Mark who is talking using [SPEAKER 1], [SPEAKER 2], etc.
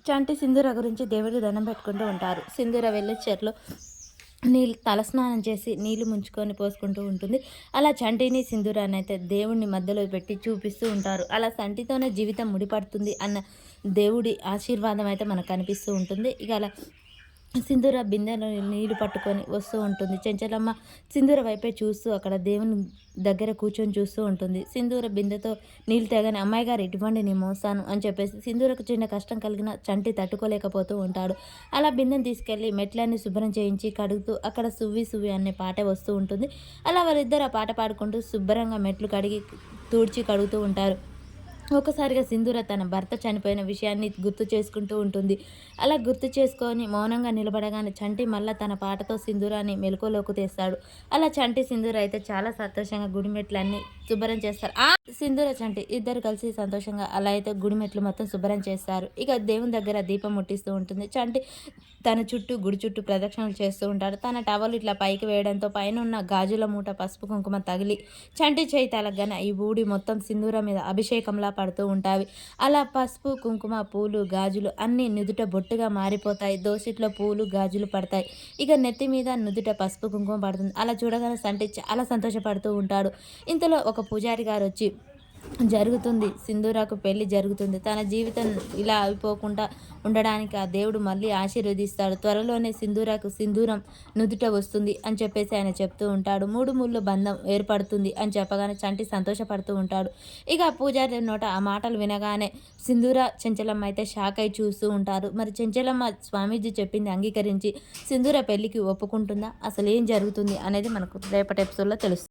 [SPEAKER 1] చంటి సింధూర గురించి దేవుడికి దండం పెట్టుకుంటూ ఉంటారు. సింధూర వెళ్ళి చెరులో నీళ్ళు తలస్నానం చేసి నీళ్లు ముంచుకొని పోసుకుంటూ ఉంటుంది. అలా చంటిని సింధూరాన్ని అయితే దేవుడిని మధ్యలో పెట్టి చూపిస్తూ ఉంటారు. అలా చంటితోనే జీవితం ముడిపడుతుంది అన్న దేవుడి ఆశీర్వాదం అయితే మనకు కనిపిస్తూ ఉంటుంది. ఇక అలా సింధూర బిందెలో నీళ్లు పట్టుకొని వస్తూ ఉంటుంది. చెంచలమ్మ సింధూర వైపే చూస్తూ అక్కడ దేవుని దగ్గర కూర్చొని చూస్తూ ఉంటుంది. సింధూర బిందెతో నీళ్ళు తేగానే అమ్మాయి గారు ఇటువంటి నీ మోస్తాను అని చెప్పేసి సింధూరకు చిన్న కష్టం కలిగిన చంటి తట్టుకోలేకపోతూ ఉంటాడు. అలా బిందెను తీసుకెళ్ళి మెట్లన్నీ శుభ్రం చేయించి కడుగుతూ అక్కడ సువ్వి సువ్వి అనే పాట వస్తూ ఉంటుంది. అలా వాళ్ళిద్దరు ఆ పాట పాడుకుంటూ శుభ్రంగా మెట్లు కడిగి తూడ్చి కడుగుతూ ఉంటారు. ఒకసారిగా సింధూర తన భర్త చనిపోయిన విషయాన్ని గుర్తు చేసుకుంటూ ఉంటుంది. అలా గుర్తు చేసుకొని మౌనంగా నిలబడగానే చంటి మళ్ళా తన పాటతో సింధూరాన్ని మెలకువలోకి తెస్తాడు. అలా చంటి సింధూర అయితే చాలా సంతోషంగా గుడిమెట్లన్నీ శుభ్రం చేస్తారు. సింధూర చంటి ఇద్దరు కలిసి సంతోషంగా అలా అయితే గుడిమెట్లు మొత్తం శుభ్రం చేస్తారు. ఇక దేవుని దగ్గర దీపం ముట్టిస్తూ ఉంటుంది. చంటి తన చుట్టూ గుడి చుట్టూ ప్రదక్షిణలు చేస్తూ ఉంటాడు. తన టవల్ ఇట్లా పైకి వేయడంతో పైన ఉన్న గాజుల మూట పసుపు కుంకుమ తగిలి చంటి చేయి తలగ్గానే ఈ ఊడి మొత్తం సింధూర మీద అభిషేకంలా పడుతూ ఉంటాయి. అలా పసుపు కుంకుమ పూలు గాజులు అన్నీ నుదుట బొట్టుగా మారిపోతాయి. దోసిట్లో పూలు గాజులు పడతాయి. ఇక నెత్తి మీద నుదుట పసుపు కుంకుమ పడుతుంది. అలా చూడగానే చంటి చాలా సంతోషపడుతూ ఉంటాడు. ఇంతలో ఒక పూజారి గారు వచ్చి జరుగుతుంది సింధూరాకు పెళ్లి జరుగుతుంది, తన జీవితం ఇలా అయిపోకుండా ఉండడానికి ఆ దేవుడు మళ్ళీ ఆశీర్వదిస్తాడు, త్వరలోనే సింధూరాకు సింధూరం నుదుట వస్తుంది అని చెప్పేసి ఆయన చెప్తూ ఉంటాడు. 3 ముళ్ళు బంధం ఏర్పడుతుంది అని చెప్పగానే చంటి సంతోషపడుతూ ఉంటాడు. ఇక పూజారి నోట ఆ మాటలు వినగానే సింధూర చెంచలమ్మ అయితే షాక్ అయి చూస్తూ ఉంటారు. మరి చెంచలమ్మ స్వామీజీ చెప్పింది అంగీకరించి సింధూర పెళ్లికి ఒప్పుకుంటుందా, అసలు ఏం జరుగుతుంది అనేది మనకు రేపటి ఎపిసోడ్లో తెలుస్తుంది.